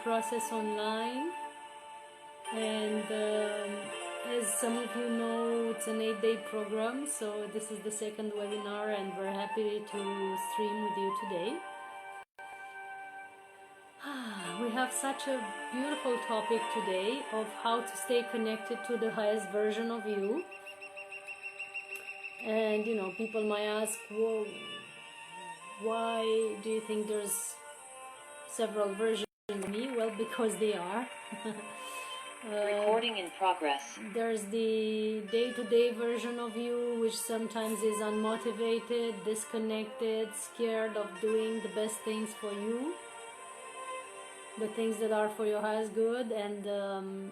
process online, and as some of you know, it's an 8-day program, so this is the second webinar and we're happy to stream with you today. We have such a beautiful topic today of how to stay connected to the highest version of you. And you know, people might ask, well, why do you think there's several versions of me? Well, because they are. Recording in progress. There's the day-to-day version of you, which sometimes is unmotivated, disconnected, scared of doing the best things for you, the things that are for your highest good, and you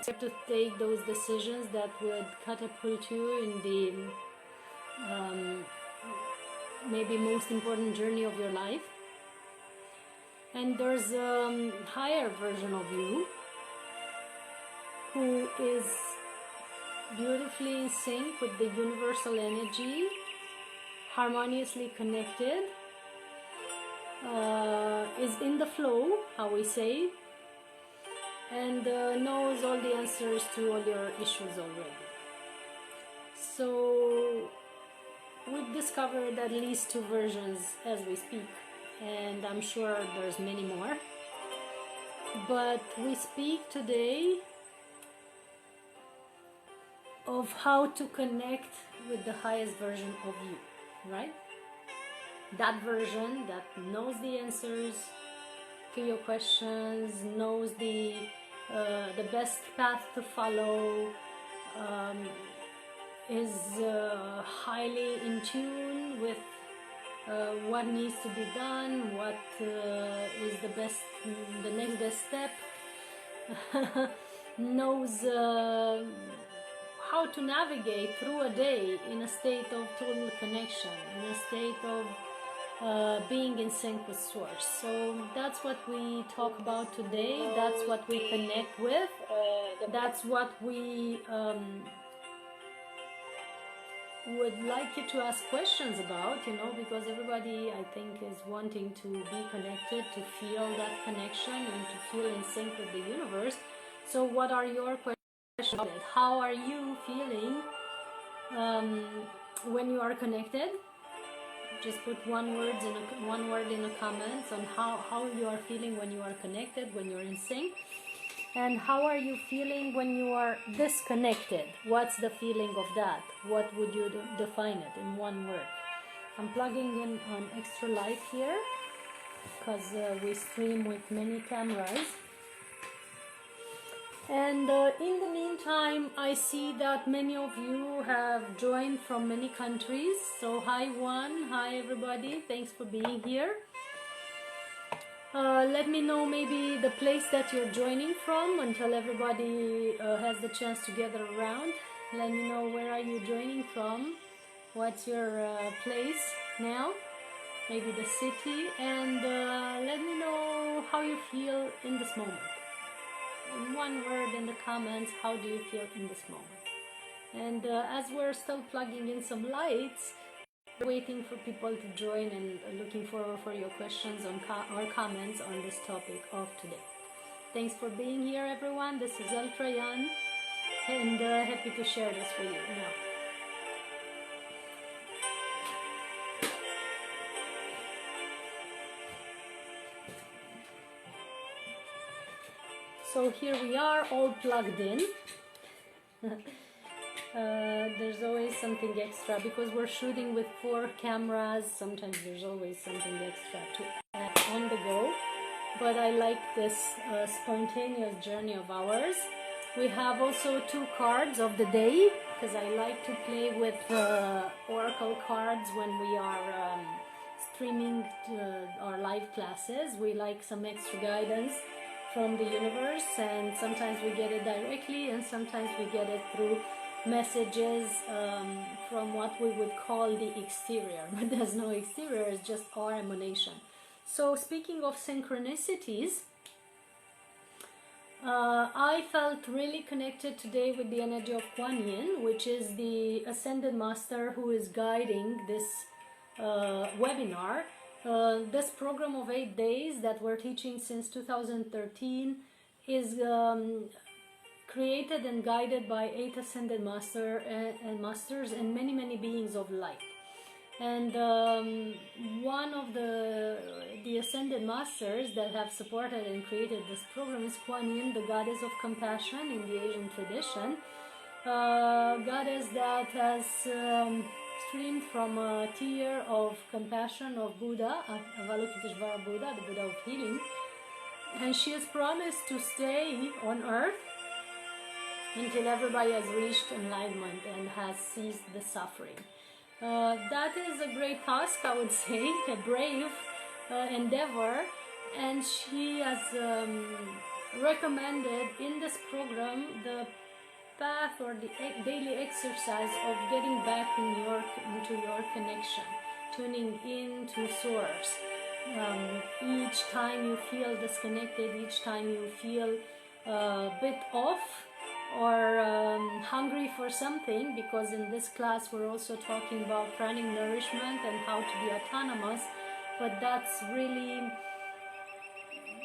have to take those decisions that would catapult you in the maybe most important journey of your life. And there's a higher version of you who is beautifully in sync with the universal energy, harmoniously connected, is in the flow, how we say, and knows all the answers to all your issues already. So we've discovered at least 2 versions as we speak, and I'm sure there's many more. But we speak today of how to connect with the highest version of you, right? That version that knows the answers to your questions, knows the best path to follow, is highly in tune with what needs to be done, what is the next best step, knows how to navigate through a day in a state of total connection, in a state of being in sync with Source. So that's what we talk about today. That's what we connect with. That's what we would like you to ask questions about, you know, because everybody, I think, is wanting to be connected, to feel that connection and to feel in sync with the universe. So what are your questions? How are you feeling when you are connected? Just put one word in the comments on how you are feeling when you are connected, when you're in sync. And how are you feeling when you are disconnected? What's the feeling of that? What would you define it in one word? I'm plugging in an extra light here because we stream with many cameras. And in the meantime, I see that many of you have joined from many countries. So hi Juan, hi everybody, thanks for being here. Let me know maybe the place that you're joining from until everybody has the chance to gather around. Let me know, where are you joining from? What's your place now? Maybe the city, and let me know how you feel in this moment. In one word in the comments, how do you feel in this moment? And as we're still plugging in some lights, we're waiting for people to join and looking forward for your questions or comments on this topic of today. Thanks for being here, everyone. This is Eltrayan, and happy to share this with you now. So here we are, all plugged in. There's always something extra because we're shooting with 4 cameras. Sometimes there's always something extra to add on the go. But I like this spontaneous journey of ours. We have also 2 cards of the day because I like to play with oracle cards when we are streaming our live classes. We like some extra guidance from the universe, and sometimes we get it directly and sometimes we get it through messages from what we would call the exterior, but there's no exterior, it's just our emanation. So speaking of synchronicities, I felt really connected today with the energy of Kuan Yin, which is the Ascended Master who is guiding this webinar. This program of 8 days that we're teaching since 2013 is created and guided by 8 ascended masters and many beings of light. And one of the ascended masters that have supported and created this program is Kuan Yin, the goddess of compassion in the Asian tradition. Goddess that has streamed from a tear of compassion of Buddha, Avalokiteshvara Buddha, the Buddha of healing, and she has promised to stay on earth until everybody has reached enlightenment and has ceased the suffering. That is a great task, I would say, a brave endeavor, and she has recommended in this program the path or the daily exercise of getting back into your connection, tuning in to source. Each time you feel disconnected, each time you feel a bit off or hungry for something, because in this class we're also talking about pranic nourishment and how to be autonomous, but that's really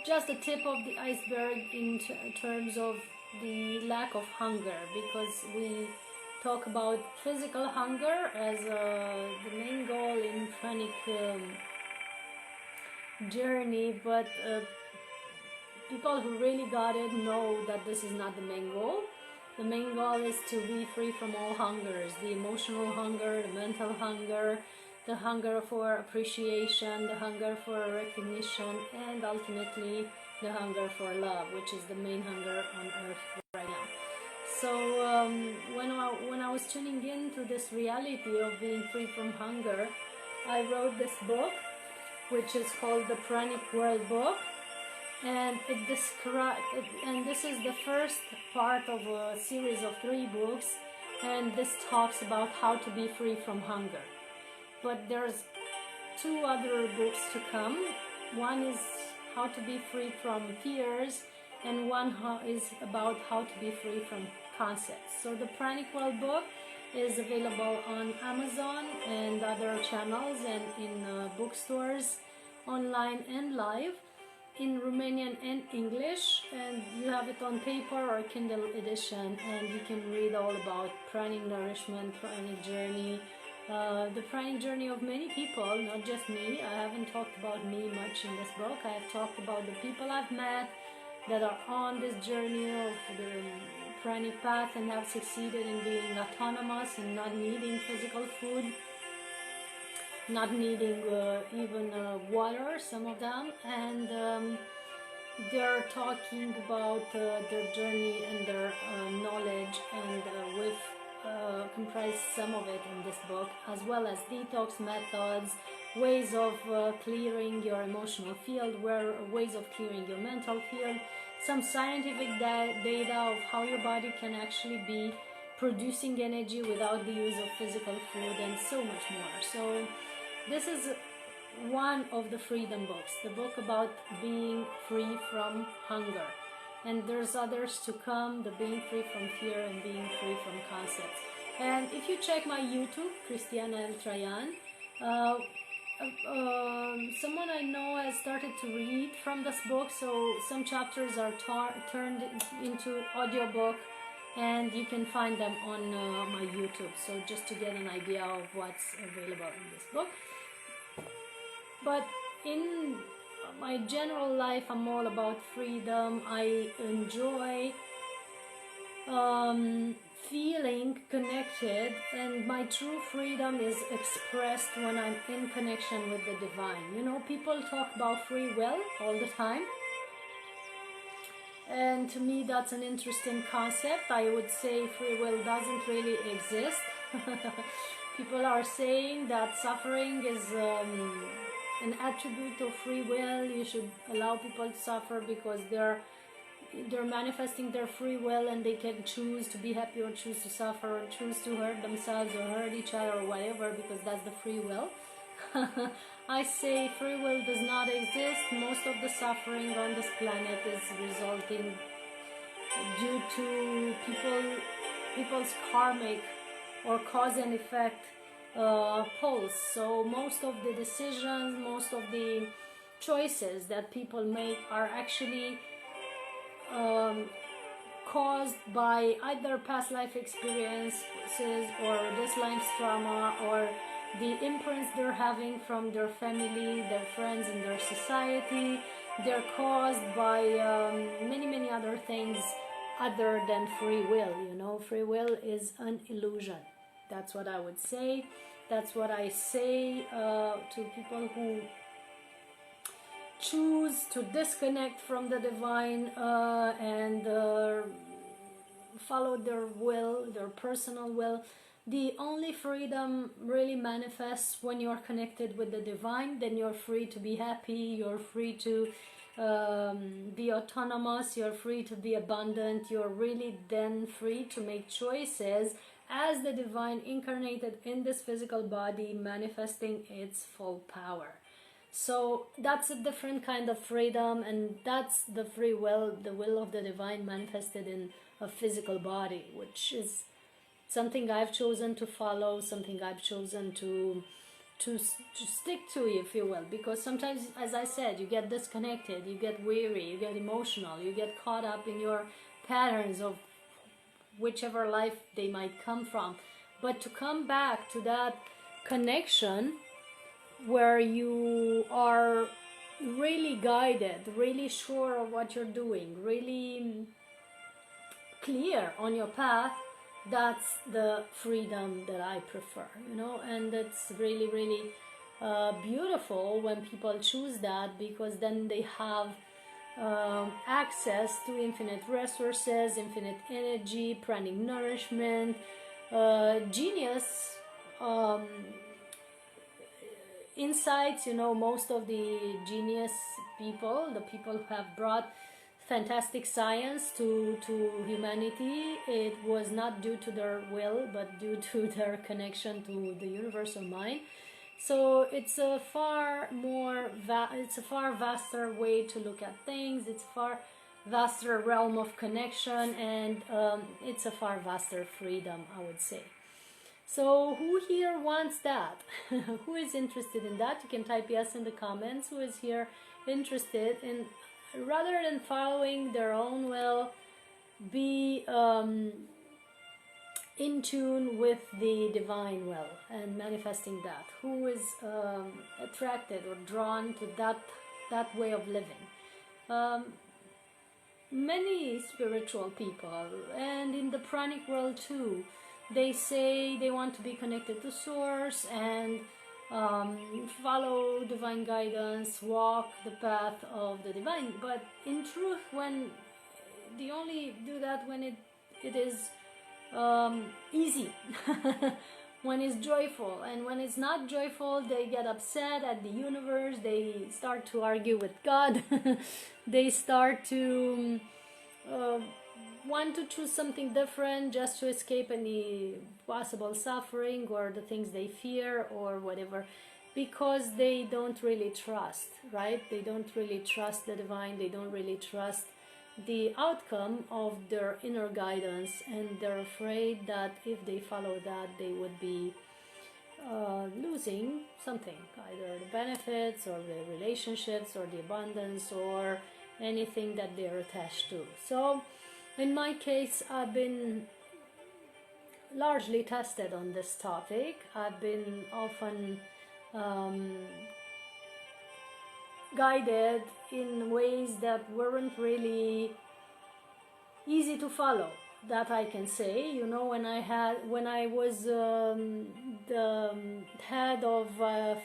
just the tip of the iceberg in terms of the lack of hunger, because we talk about physical hunger as the main goal in pranic journey, but people who really got it know that this is not the main goal. The main goal is to be free from all hungers, the emotional hunger, the mental hunger, the hunger for appreciation, the hunger for recognition, and ultimately the hunger for love, which is the main hunger on earth right now. So when I was tuning into this reality of being free from hunger, I wrote this book, which is called the Pranic World Book, and and this is the first part of a series of 3 books, and this talks about how to be free from hunger. But there's 2 other books to come. One is how to be free from fears, and one is about how to be free from concepts. So the Pranic World Book is available on Amazon and other channels, and in bookstores, online and live, in Romanian and English, and you have it on paper or Kindle edition, and you can read all about pranic nourishment, pranic journey, the pranic journey of many people, not just me. I haven't talked about me much in this book. I have talked about the people I've met that are on this journey of the pranic path and have succeeded in being autonomous and not needing physical food, not needing even water, some of them, and they're talking about their journey and their knowledge, and we've comprised some of it in this book, as well as detox methods, ways of clearing your emotional field, ways of clearing your mental field, some scientific data of how your body can actually be producing energy without the use of physical food, and so much more. So this is one of the freedom books, the book about being free from hunger. And there's others to come, the being free from fear and being free from concepts. And if you check my YouTube, Christiana Eltrayan, someone I know has started to read from this book, so some chapters are turned into audiobook, and you can find them on my YouTube, so just to get an idea of what's available in this book. But in my general life, I'm all about freedom. I enjoy feeling connected, and my true freedom is expressed when I'm in connection with the divine. You know, people talk about free will all the time, and to me that's an interesting concept. I would say free will doesn't really exist. People are saying that suffering is an attribute of free will. You should allow people to suffer because they're manifesting their free will, and they can choose to be happy or choose to suffer or choose to hurt themselves or hurt each other or whatever, because that's the free will. I say free will does not exist. Most of the suffering on this planet is resulting due to people's karmic or cause and effect pulse. So most of the decisions, most of the choices that people make are actually caused by either past life experiences or this life's trauma or the imprints they're having from their family, their friends, and their society. They're caused by many other things other than free will. You know, free will is an illusion. That's what I would say. That's what I say to people who choose to disconnect from the divine and follow their will, their personal will. The only freedom really manifests when you're connected with the divine. Then you're free to be happy, you're free to be autonomous, you're free to be abundant, you're really then free to make choices as the divine incarnated in this physical body, manifesting its full power. So that's a different kind of freedom, and that's the free will, the will of the divine manifested in a physical body, which is something I've chosen to follow, something I've chosen to stick to, if you will, because sometimes, as I said, you get disconnected, you get weary, you get emotional, you get caught up in your patterns of whichever life they might come from. But to come back to that connection where you are really guided, really sure of what you're doing, really clear on your path, that's the freedom that I prefer, you know. And it's really beautiful when people choose that, because then they have access to infinite resources, infinite energy, pranic nourishment, genius insights. You know, most of the genius people, the people who have brought fantastic science to humanity, it was not due to their will, but due to their connection to the universal mind. So it's a far vaster way to look at things. It's a far vaster realm of connection, and it's a far vaster freedom, I would say. So who here wants that? Who is interested in that? You can type yes in the comments. Who is here interested in, rather than following their own will, be in tune with the divine will and manifesting that? Who is attracted or drawn to that way of living? Many spiritual people, and in the pranic world too, they say they want to be connected to source and follow divine guidance, walk the path of the divine. But in truth, when they only do that when it is easy, when it's joyful. And when it's not joyful, they get upset at the universe, they start to argue with God, they start to want to choose something different just to escape any possible suffering or the things they fear or whatever, because they don't really trust, right? They don't really trust the divine, they don't really trust the outcome of their inner guidance, and they're afraid that if they follow that, they would be losing something, either the benefits or the relationships or the abundance or anything that they're attached to. So in my case, I've been largely tested on this topic. I've been often guided in ways that weren't really easy to follow, that I can say. You know, when I was the head of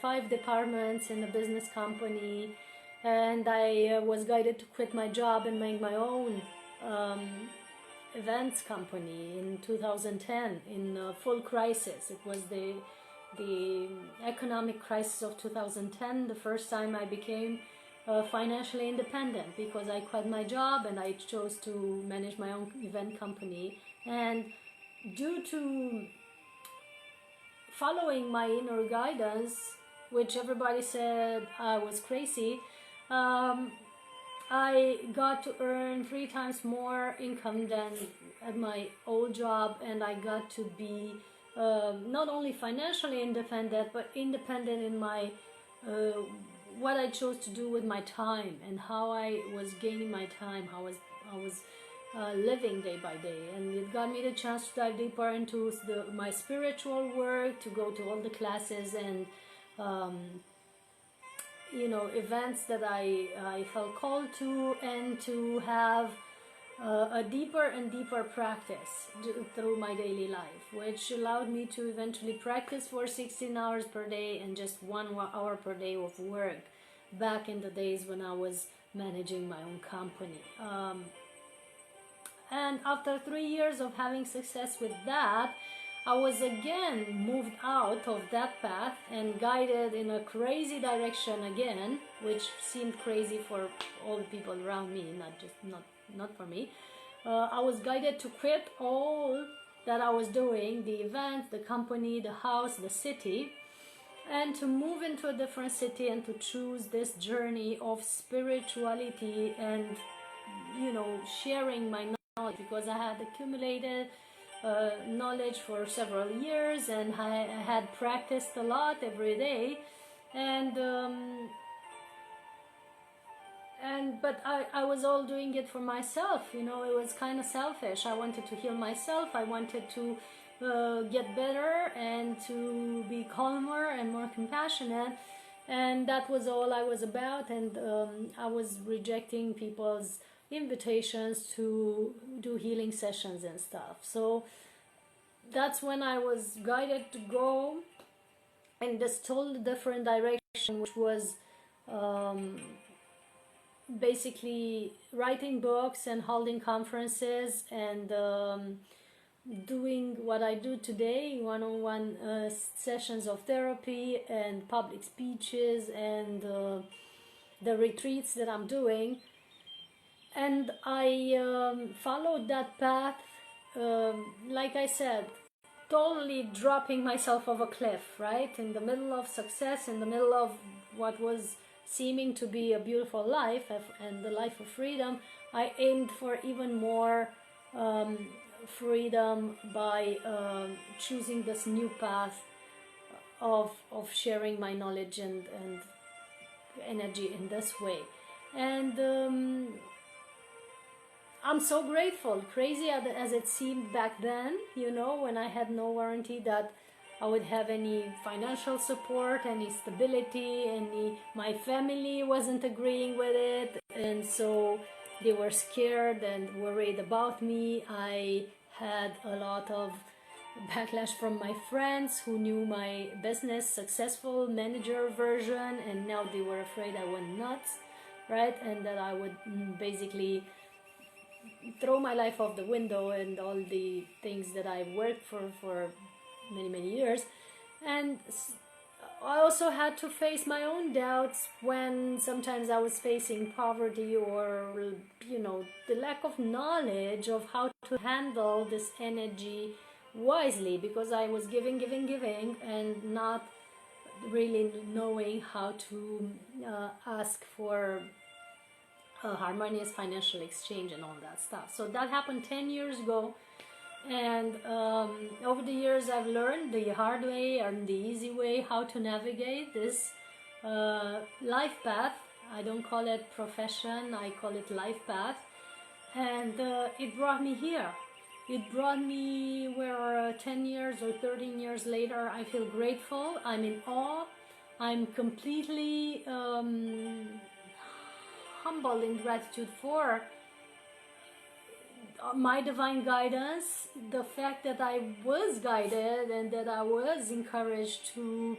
5 departments in a business company, and I was guided to quit my job and make my own events company in 2010 in full crisis. It was the economic crisis of 2010, the first time I became financially independent, because I quit my job and I chose to manage my own event company. And due to following my inner guidance, which everybody said I was crazy, I got to earn 3 times more income than at my old job, and I got to be not only financially independent, but independent in my what I chose to do with my time and how I was gaining my time, how I was living day by day. And it got me the chance to dive deeper into my spiritual work, to go to all the classes and you know, events that I felt called to, and to have a deeper and deeper practice through my daily life, which allowed me to eventually practice for 16 hours per day and just 1 hour per day of work back in the days when I was managing my own company. And after 3 years of having success with that, I was again moved out of that path and guided in a crazy direction again, which seemed crazy for all the people around me, not for me. I was guided to quit all that I was doing, the events, the company, the house, the city, and to move into a different city and to choose this journey of spirituality and, you know, sharing my knowledge, because I had accumulated knowledge for several years, and I had practiced a lot every day, but I was all doing it for myself, you know. It was kind of selfish. I wanted to heal myself. I wanted to get better and to be calmer and more compassionate, and that was all I was about. And I was rejecting people's invitations to do healing sessions and stuff. So that's when I was guided to go in this totally different direction, which was basically writing books and holding conferences and doing what I do today, one-on-one sessions of therapy and public speeches and the retreats that I'm doing. And I followed that path, like I said, totally dropping myself off a cliff, right? In the middle of success, in the middle of what was seeming to be a beautiful life and the life of freedom, I aimed for even more freedom by choosing this new path of sharing my knowledge and energy in this way. And I'm so grateful, crazy as it seemed back then, you know, when I had no warranty that I would have any financial support, any stability, my family wasn't agreeing with it, and so they were scared and worried about me. I had a lot of backlash from my friends who knew my business successful manager version, and now they were afraid I went nuts, right? And that I would basically throw my life out the window and all the things that I worked for many years. And I also had to face my own doubts when sometimes I was facing poverty or, you know, the lack of knowledge of how to handle this energy wisely, because I was giving and not really knowing how to ask for a harmonious financial exchange and all that stuff. So that happened 10 years ago, and over the years I've learned the hard way and the easy way how to navigate this life path. I don't call it profession, I call it life path. And it brought me here. It brought me where 10 years or 13 years later I feel grateful, I'm in awe, I'm completely humble in gratitude for my divine guidance, the fact that I was guided and that I was encouraged to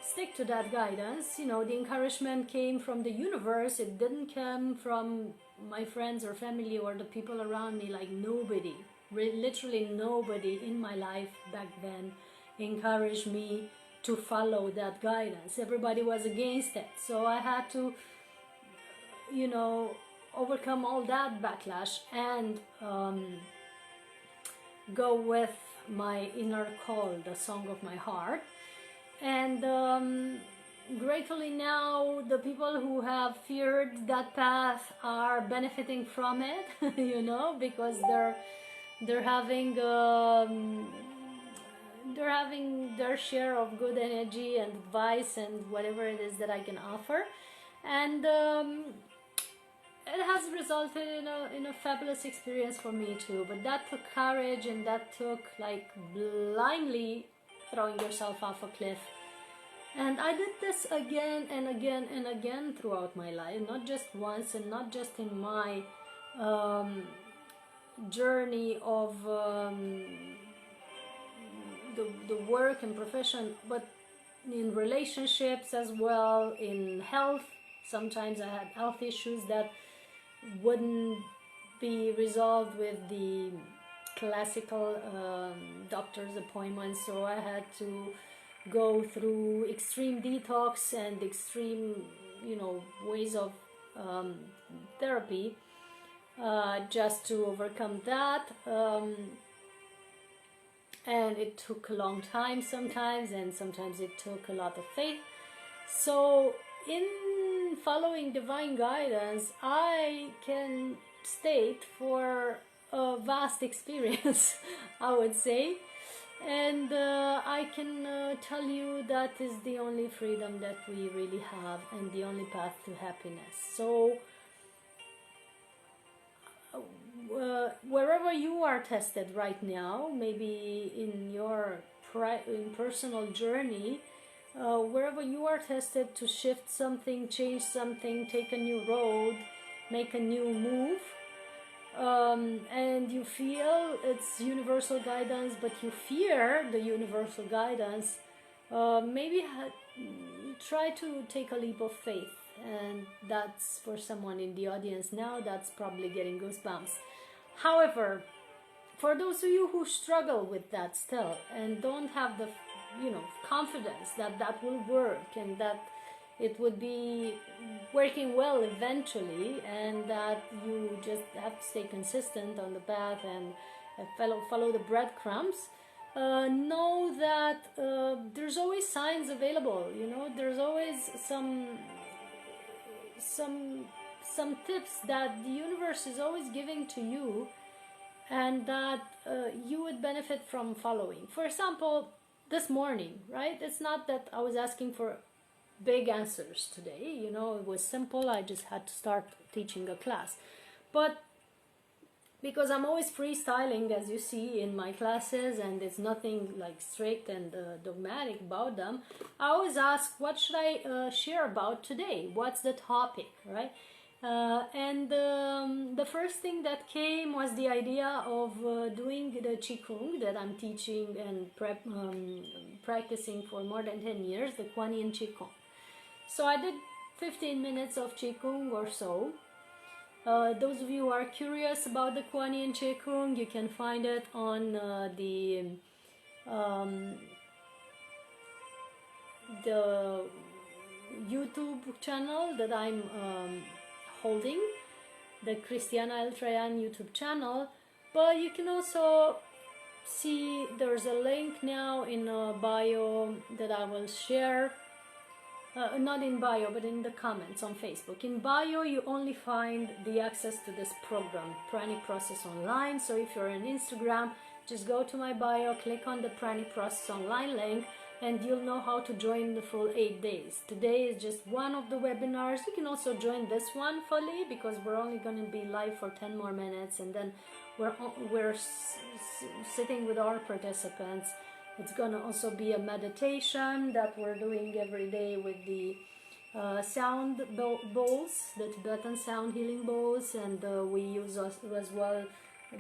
stick to that guidance. You know, the encouragement came from the universe. It didn't come from my friends or family or the people around me. Like nobody, literally nobody in my life back then encouraged me to follow that guidance. Everybody was against it. So I had to, you know, overcome all that backlash and go with my inner call, the song of my heart. And gratefully now the people who have feared that path are benefiting from it, you know, because they're having they're having their share of good energy and advice and whatever it is that I can offer. And it has resulted in a fabulous experience for me too. But that took courage, and that took like blindly throwing yourself off a cliff. And I did this again and again and again throughout my life, not just once, and not just in my journey of the work and profession, but in relationships as well, in health. Sometimes I had health issues that wouldn't be resolved with the classical doctor's appointments, so I had to go through extreme detox and extreme, ways of therapy just to overcome that. And it took a long time sometimes, and sometimes it took a lot of faith. So in following divine guidance, I can state for a vast experience, I would say. And I can tell you that is the only freedom that we really have, and the only path to happiness. So wherever you are tested right now, maybe in your personal journey, wherever you are tested to shift something, change something, take a new road, make a new move, and you feel it's universal guidance, but you fear the universal guidance, maybe try to take a leap of faith. And that's for someone in the audience now, that's probably getting goosebumps. However, for those of you who struggle with that still and don't have the confidence that that will work and that it would be working well eventually, and that you just have to stay consistent on the path and follow the breadcrumbs, know that there's always signs available. There's always some tips that the universe is always giving to you, and that you would benefit from following. For example, this morning, right? It's not that I was asking for big answers today, it was simple. I just had to start teaching a class. But because I'm always freestyling, as you see in my classes, and it's nothing like strict and dogmatic about them, I always ask, what should I share about today? What's the topic, right? And the first thing that came was the idea of doing the Qigong that I'm teaching and practicing for more than 10 years, the Kuan Yin Qigong. So I did 15 minutes of Qigong or so. Those of you who are curious about the Kuan Yin Qigong, you can find it on the YouTube channel that I'm holding, the Christiana Eltrayan YouTube channel. But you can also see there's a link now in a bio that I will share. Not in bio, but in the comments on Facebook. In bio, you only find the access to this program, Pranic Process Online. So if you're on Instagram, just go to my bio, click on the Pranic Process Online link, and you'll know how to join the full 8 days. Today is just one of the webinars. You can also join this one fully, because we're only going to be live for 10 more minutes, and then we're sitting with our participants. It's going to also be a meditation that we're doing every day with the sound bowls, the Tibetan sound healing bowls, and we use as well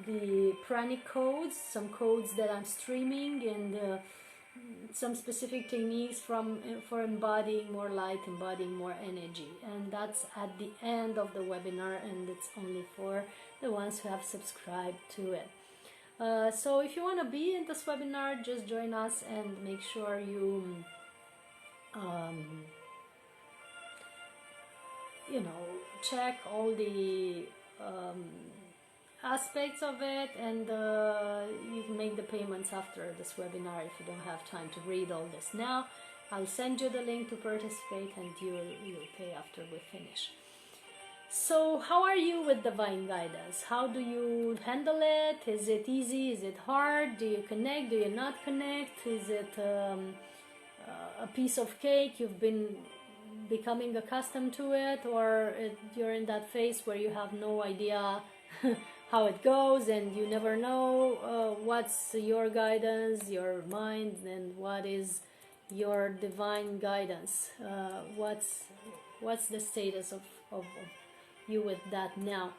the pranic codes, some codes that I'm streaming, and some specific techniques for embodying more light, embodying more energy. And that's at the end of the webinar, and it's only for the ones who have subscribed to it. So if you want to be in this webinar, just join us and make sure you check all the aspects of it, and you can make the payments after this webinar if you don't have time to read all this now. I'll send you the link to participate, and you'll pay after we finish. So how are you with divine guidance? How do you handle it? Is it easy? Is it hard? Do you connect? Do you not connect? Is it a piece of cake? You've been becoming accustomed to it, or you're in that phase where you have no idea how it goes, and you never know what's your guidance, your mind, and what is your divine guidance. What's the status of you with that now?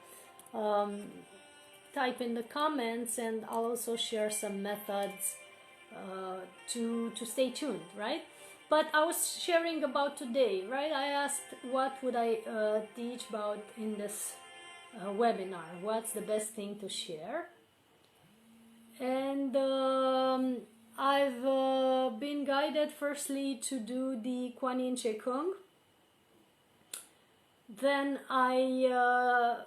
Type in the comments, and I'll also share some methods to stay tuned, right? But I was sharing about today, right? I asked what would I teach about in this webinar. What's the best thing to share? And I've been guided firstly to do the Kuan Yin Che Kung. Then I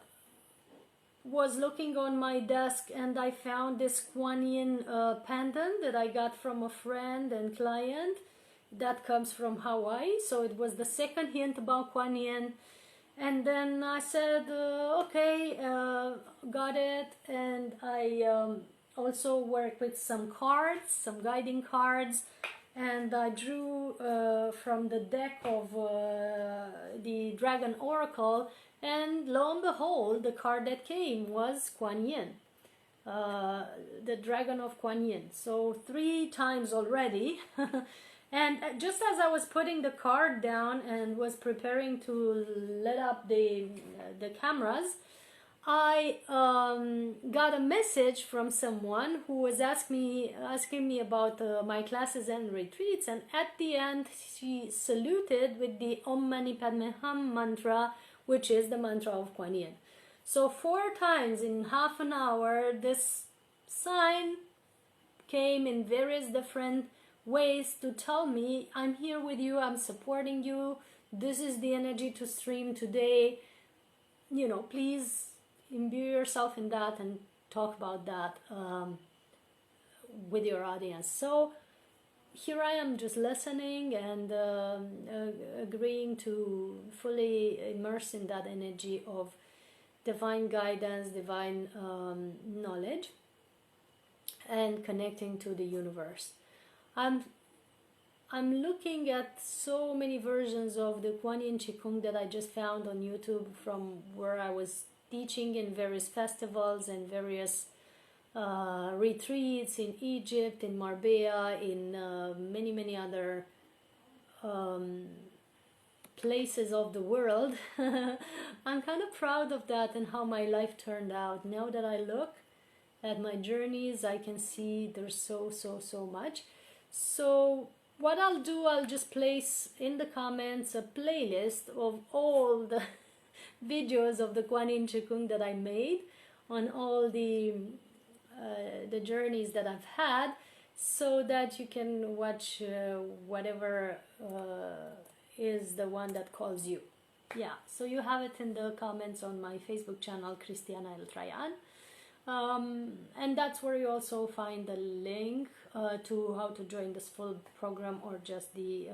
was looking on my desk, and I found this Kuan Yin pendant that I got from a friend and client that comes from Hawaii. So it was the second hint about Kuan Yin. And then I said, okay, got it. And I also worked with some cards, some guiding cards. And I drew from the deck of the Dragon Oracle. And lo and behold, the card that came was Kuan Yin, the Dragon of Kuan Yin. So 3 times already. And just as I was putting the card down and was preparing to let up the cameras, I got a message from someone who was asking me about my classes and retreats, and at the end she saluted with the Om Mani Padme Hum mantra, which is the mantra of Kuan Yin. So 4 times in half an hour, this sign came in various different ways to tell me, I'm here with you, I'm supporting you, this is the energy to stream today, you know, please imbue yourself in that and talk about that with your audience. So here I am just listening and agreeing to fully immerse in that energy of divine guidance, divine knowledge, and connecting to the universe. I'm looking at so many versions of the Kuan Yin Qigong that I just found on YouTube from where I was teaching in various festivals and various retreats in Egypt, in Marbella, in many other places of the world. I'm kind of proud of that and how my life turned out. Now that I look at my journeys, I can see there's so much. So what I'll do, I'll just place in the comments a playlist of all the videos of the Kuan Yin Qigong that I made on all the journeys that I've had, so that you can watch whatever is the one that calls you. Yeah, so you have it in the comments on my Facebook channel, Christiana Eltrayan. And that's where you also find the link to how to join this full program, or just the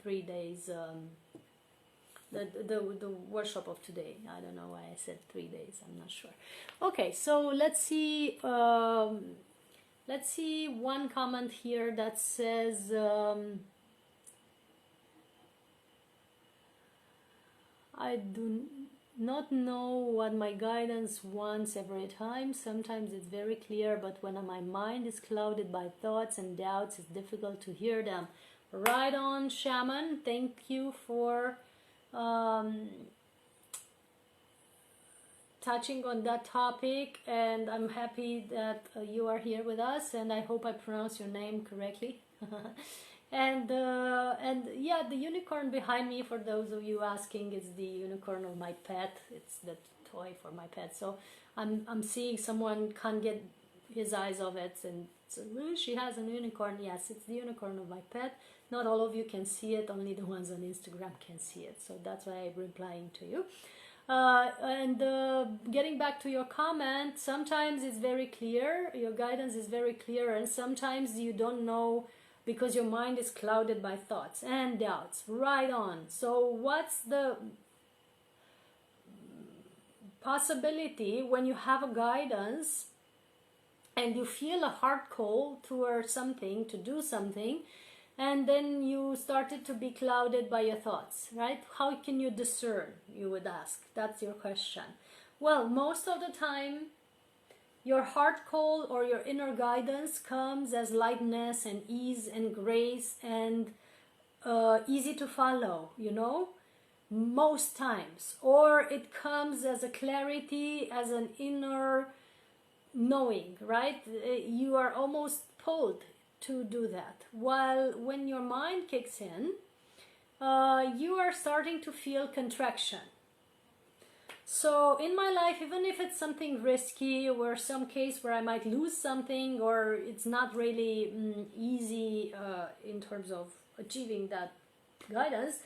3 days, the workshop of today. I don't know why I said 3 days, I'm not sure. Okay, so let's see one comment here that says I do not know what my guidance wants every time. Sometimes it's very clear, but when my mind is clouded by thoughts and doubts, it's difficult to hear them. Right on, Shaman. Thank you for touching on that topic, and I'm happy that you are here with us, and I hope I pronounce your name correctly. And yeah, the unicorn behind me, for those of you asking, is the unicorn of my pet. It's the toy for my pet. So I'm seeing someone can't get his eyes off it, and so, she has a unicorn. Yes, it's the unicorn of my pet. Not all of you can see it, only the ones on Instagram can see it. So that's why I'm replying to you. Getting back to your comment, sometimes it's very clear, your guidance is very clear, and sometimes you don't know because your mind is clouded by thoughts and doubts. Right on. So what's the possibility when you have a guidance and you feel a heart call towards something, to do something, and then you started to be clouded by your thoughts, right? How can you discern, you would ask? That's your question. Well, most of the time, your heart call or your inner guidance comes as lightness and ease and grace and easy to follow, you know, most times. Or it comes as a clarity, as an inner knowing, right? You are almost pulled to do that. While when your mind kicks in, you are starting to feel contraction. So in my life, even if it's something risky or some case where I might lose something, or it's not really easy in terms of achieving that guidance,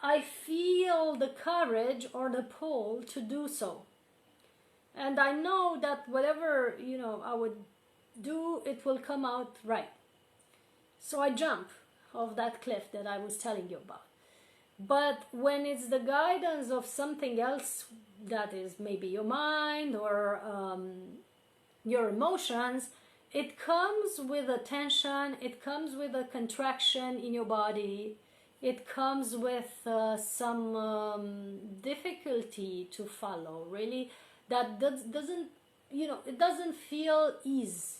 I feel the courage or the pull to do so. And I know that whatever, you know, I would do, it will come out right. So I jump off that cliff that I was telling you about. But when it's the guidance of something else, that is maybe your mind or your emotions, it comes with a tension, it comes with a contraction in your body, it comes with some difficulty to follow, really, that doesn't, you know, it doesn't feel ease.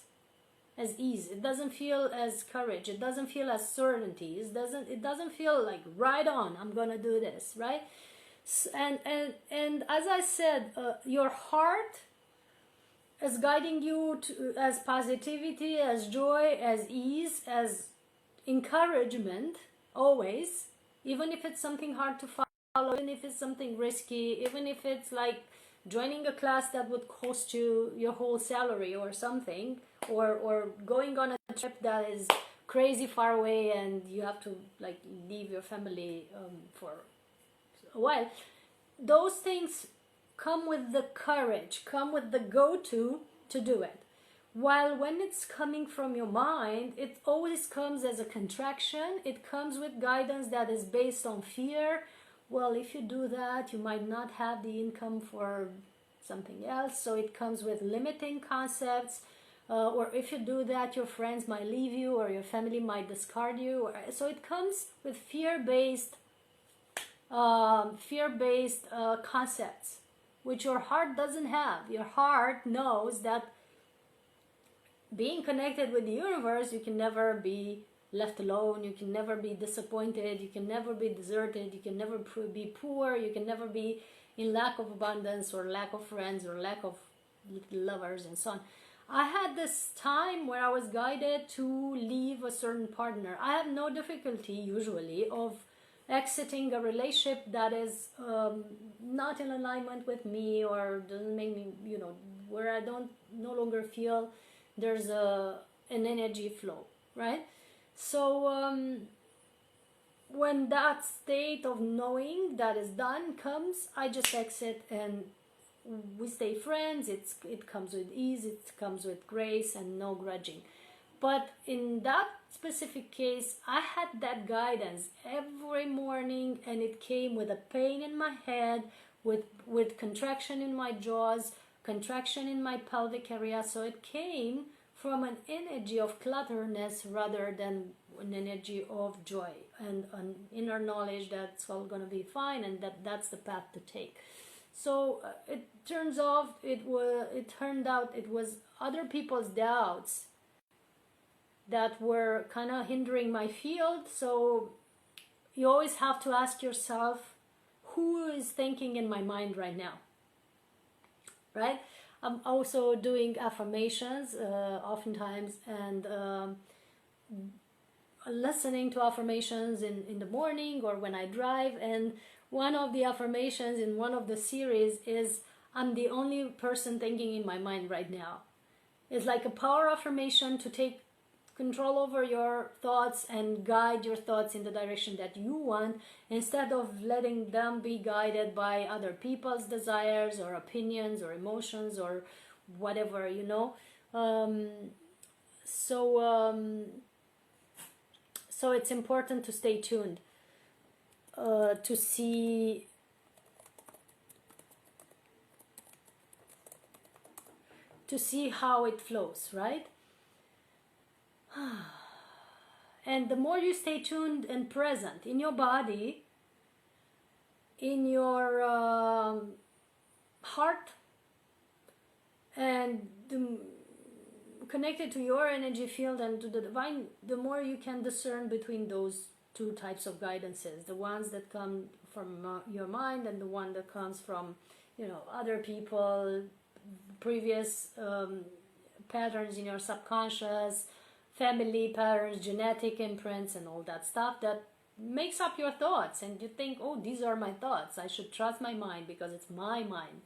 It doesn't feel as courage, it doesn't feel as certainty, it doesn't feel like right on, I'm gonna do this, right? And as I said, your heart is guiding you to, as positivity, as joy, as ease, as encouragement, always, even if it's something hard to follow, even if it's something risky, even if it's like joining a class that would cost you your whole salary or something, or going on a trip that is crazy far away and you have to like leave your family for a while. Those things come with the courage, come with the go-to to do it. While when it's coming from your mind, it always comes as a contraction. It comes with guidance that is based on fear. Well, if you do that, you might not have the income for something else. So it comes with limiting concepts. Or if you do that, your friends might leave you or your family might discard you. So it comes with fear-based concepts, which your heart doesn't have. Your heart knows that being connected with the universe, you can never be left alone, you can never be disappointed, you can never be deserted, you can never be poor, you can never be in lack of abundance or lack of friends or lack of lovers and so on. I had this time where I was guided to leave a certain partner. I have no difficulty usually of exiting a relationship that is not in alignment with me or doesn't make me, you know, where I don't no longer feel there's an energy flow, right? So when that state of knowing that is done comes, I just exit and we stay friends. It comes with ease, it comes with grace and no grudging. But in that specific case, I had that guidance every morning, and it came with a pain in my head, with contraction in my jaws, contraction in my pelvic area. So it came from an energy of clutterness rather than an energy of joy and an inner knowledge that's all going to be fine and that's the path to take. So it turned out it was other people's doubts that were kind of hindering my field. So you always have to ask yourself, who is thinking in my mind right now, right? I'm also doing affirmations oftentimes, and listening to affirmations in the morning or when I drive. And one of the affirmations in one of the series is, I'm the only person thinking in my mind right now. It's like a power affirmation to take control over your thoughts and guide your thoughts in the direction that you want, instead of letting them be guided by other people's desires or opinions or emotions or whatever, you know. So it's important to stay tuned to see to see how it flows, right? And the more you stay tuned and present in your body, in your heart, and connected to your energy field and to the divine, the more you can discern between those two types of guidances, the ones that come from your mind and the one that comes from, you know, other people, previous patterns in your subconscious, family patterns, genetic imprints, and all that stuff that makes up your thoughts. And you think, oh, these are my thoughts, I should trust my mind because it's my mind.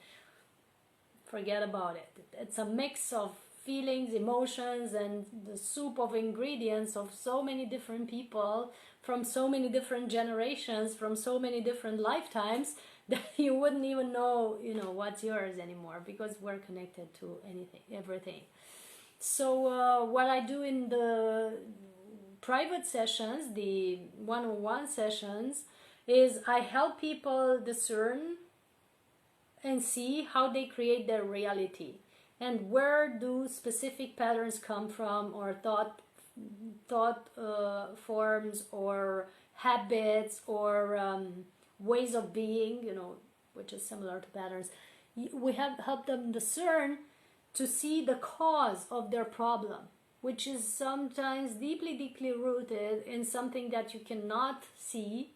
Forget about it. It's a mix of feelings, emotions, and the soup of ingredients of so many different people from so many different generations, from so many different lifetimes, that you wouldn't even know, you know, what's yours anymore, because we're connected to anything, everything. So what I do in the private sessions, the one-on-one sessions, is I help people discern and see how they create their reality, and where do specific patterns come from, or thought forms, or habits, or ways of being, you know, which is similar to patterns. We have helped them discern to see the cause of their problem, which is sometimes deeply rooted in something that you cannot see,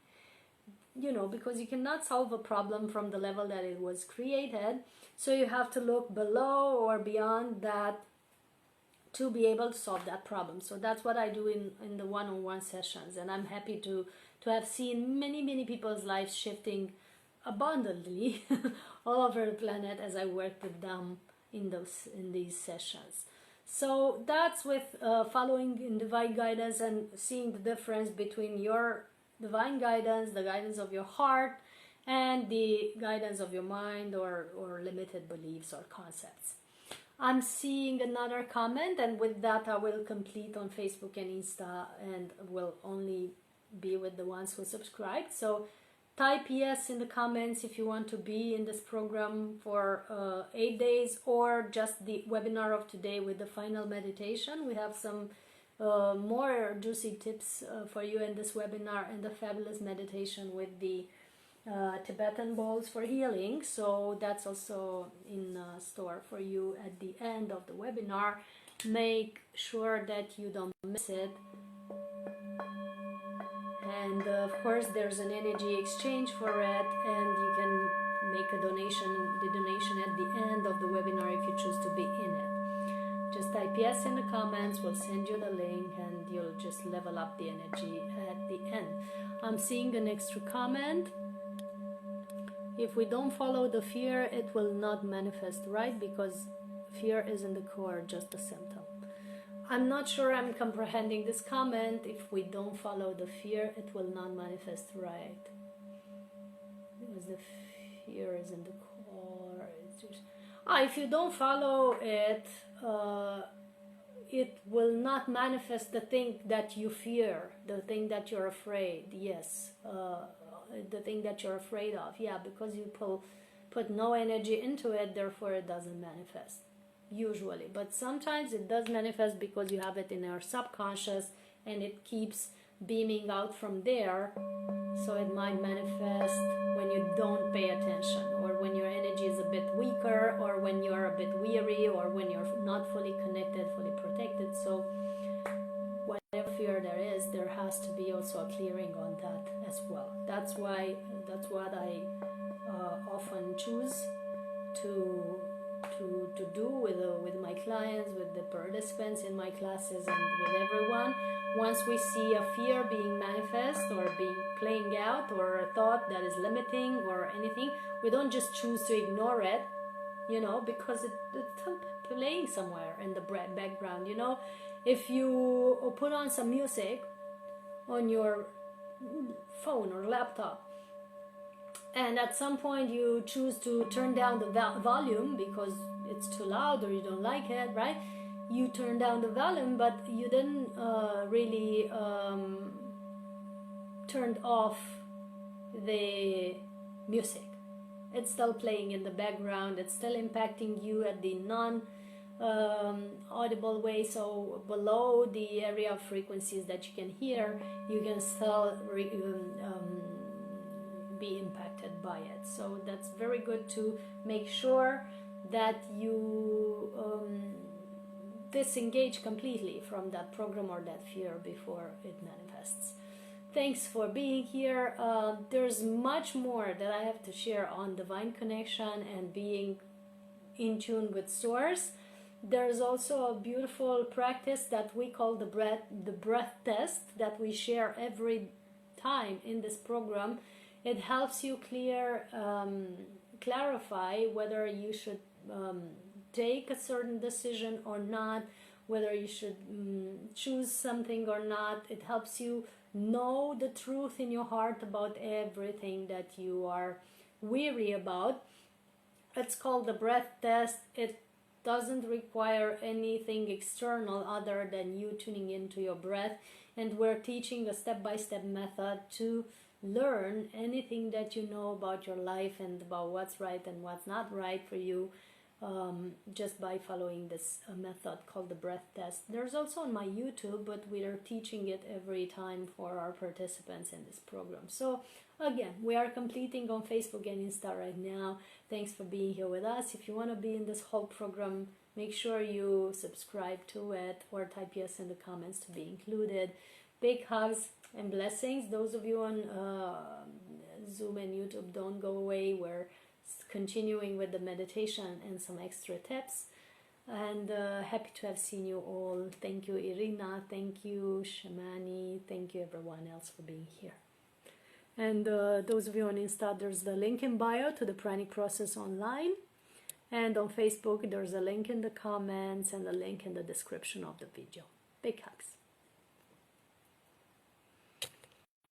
you know, because you cannot solve a problem from the level that it was created. So you have to look below or beyond that to be able to solve that problem. So that's what I do in the one-on-one sessions, and I'm happy to have seen many people's lives shifting abundantly all over the planet as I work with them in these sessions. So that's with following in divine guidance and seeing the difference between your divine guidance, the guidance of your heart, and the guidance of your mind or limited beliefs or concepts. I'm seeing another comment, and with that I will complete on Facebook and Insta, and will only be with the ones who subscribed. So type yes in the comments if you want to be in this program for 8 days, or just the webinar of today with the final meditation. We have some more juicy tips for you in this webinar, and the fabulous meditation with the Tibetan bowls for healing. So that's also in store for you at the end of the webinar. Make sure that you don't miss it. And of course there's an energy exchange for it, and you can make a donation, the donation at the end of the webinar if you choose to be in it. Just type yes in the comments, we'll send you the link, and you'll just level up the energy at the end. I'm seeing an extra comment. If we don't follow the fear, it will not manifest, right? Because fear is in the core, just a symptom. I'm not sure I'm comprehending this comment. If we don't follow the fear, it will not manifest, right? Because the fear is in the core. It's just... if you don't follow it, it will not manifest the thing that you fear, the thing that you're afraid. Yes, the thing that you're afraid of. Yeah, because you put no energy into it, therefore it doesn't manifest. Usually, but sometimes it does manifest because you have it in your subconscious and it keeps beaming out from there. So it might manifest when you don't pay attention, or when your energy is a bit weaker, or when you're a bit weary, or when you're not fully connected, fully protected. So whatever fear there is, there has to be also a clearing on that as well. That's what I often choose to do with my clients, with the participants in my classes, and with everyone. Once we see a fear being manifest or being playing out, or a thought that is limiting or anything, we don't just choose to ignore it, you know, because it's playing somewhere in the background. You know, if you put on some music on your phone or laptop, and at some point you choose to turn down the volume because it's too loud or you don't like it, right? You turn down the volume, but you didn't really turned off the music. It's still playing in the background. It's still impacting you at the audible way. So below the area of frequencies that you can hear, you can still be impacted by it. So that's very good to make sure that you disengage completely from that program or that fear before it manifests. Thanks for being here. There's much more that I have to share on divine connection and being in tune with source. There's also a beautiful practice that we call the breath test that we share every time in this program. It helps you clarify whether you should take a certain decision or not, whether you should choose something or not. It helps you know the truth in your heart about everything that you are weary about. It's called the breath test. It doesn't require anything external other than you tuning into your breath, and we're teaching a step-by-step method to learn anything that you know about your life and about what's right and what's not right for you, just by following this method called the breath test. There's also on my YouTube, but we are teaching it every time for our participants in this program. So again, we are completing on Facebook and Insta right now. Thanks for being here with us. If you want to be in this whole program, make sure you subscribe to it or type yes in the comments to be included. Big hugs and blessings. Those of you on Zoom and YouTube, don't go away. We're continuing with the meditation and some extra tips. And happy to have seen you all. Thank you, Irina. Thank you, Shamani. Thank you, everyone else, for being here. And those of you on Insta, there's the link in bio to the Pranic process online. And on Facebook, there's a link in the comments and a link in the description of the video. Big hugs.